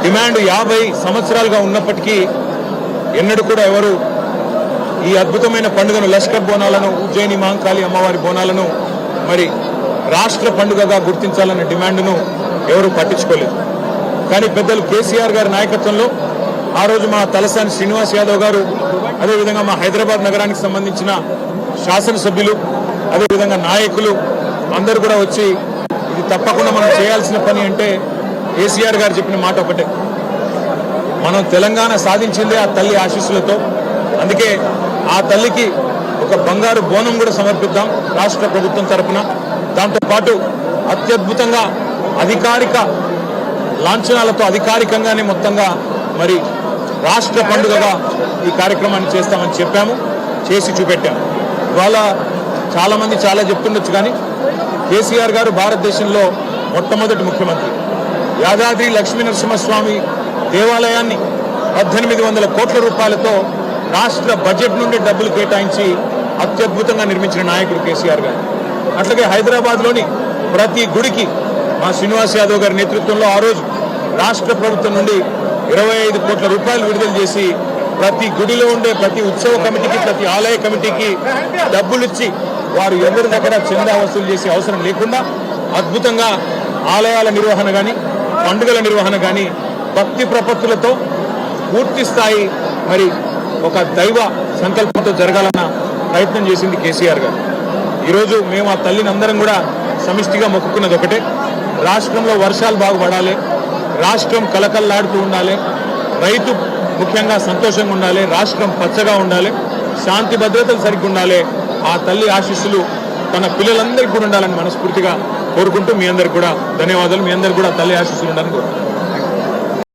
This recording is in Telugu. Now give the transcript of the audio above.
డిమాండ్ 50 సంవత్సరాలుగా ఉన్నప్పటికీ ఎన్నడూ కూడా ఎవరు ఈ అద్భుతమైన పండుగను లష్కర్ బోనాలను ఉజ్జయిని మహంకాళి అమ్మవారి బోనాలను మరి రాష్ట్ర పండుగగా గుర్తించాలన్న డిమాండ్ను ఎవరు పట్టించుకోలేదు. కానీ పెద్దలు కేసీఆర్ గారి నాయకత్వంలో ఆ రోజు మా తలసాని శ్రీనివాస్ యాదవ్ గారు, అదేవిధంగా మా హైదరాబాద్ నగరానికి సంబంధించిన శాసనసభ్యులు, అదేవిధంగా నాయకులు అందరూ కూడా వచ్చి ఇది తప్పకుండా మనం చేయాల్సిన పని అంటే కేసీఆర్ గారు చెప్పిన మాట ఒకటే, మనం తెలంగాణ సాధించిందే ఆ తల్లి ఆశీస్సులతో. అందుకే ఆ తల్లికి ఒక బంగారు బోనం కూడా సమర్పిద్దాం రాష్ట్ర ప్రభుత్వం తరఫున. దాంతోపాటు అత్యద్భుతంగా అధికారిక లాంఛనాలతో అధికారికంగానే మొత్తంగా మరి రాష్ట్ర పండుగగా ఈ కార్యక్రమాన్ని చేస్తామని చెప్పాము, చేసి చూపెట్టాము. ఇవాళ చాలామంది చాలా చెప్తుండొచ్చు, కానీ కేసీఆర్ గారు భారతదేశంలో మొట్టమొదటి ముఖ్యమంత్రి. యాదాద్రి లక్ష్మీనరసింహస్వామి దేవాలయాన్ని 1800 కోట్ల రూపాయలతో రాష్ట్ర బడ్జెట్ నుండి డబ్బులు కేటాయించి అత్యద్భుతంగా నిర్మించిన నాయకుడు కేసీఆర్ గారు. అట్లాగే హైదరాబాద్లోని ప్రతి గుడికి మా శ్రీనివాస్ యాదవ్ గారి నేతృత్వంలో ఆ రోజు రాష్ట్ర ప్రభుత్వం నుండి 25 కోట్ల రూపాయలు విడుదల చేసి ప్రతి గుడిలో ఉండే ప్రతి ఉత్సవ కమిటీకి, ప్రతి ఆలయ కమిటీకి డబ్బులు ఇచ్చి వారు ఎవరి దగ్గర చందా వసూలు చేసే అవసరం లేకుండా అద్భుతంగా ఆలయాల నిర్వహణ కానీ, పండుగల నిర్వహణ కానీ భక్తి ప్రపత్తులతో పూర్తి స్థాయి మరి ఒక దైవ సంకల్పంతో జరగాలన్న ప్రయత్నం చేసింది కేసీఆర్ గారు. ఈరోజు మేము ఆ తల్లిని అందరం కూడా సమిష్టిగా మొక్కుకున్నది ఒకటే, రాష్ట్రంలో వర్షాలు బాగుపడాలి, రాష్ట్రం కలకల్లాడుతూ ఉండాలి, రైతు ముఖ్యంగా సంతోషంగా ఉండాలి, రాష్ట్రం పచ్చగా ఉండాలి, శాంతి భద్రతలు సరిగ్గా ఉండాలి. ఆ తల్లి ఆశీస్సులు తన పిల్లలందరికీ కూడా ఉండాలని మనస్ఫూర్తిగా కోరుకుంటూ మీ అందరికి కూడా ధన్యవాదాలు. మీ అందరికి కూడా తల్లి ఆశీస్సులు ఉండాలని కోరుకుంటున్నాను.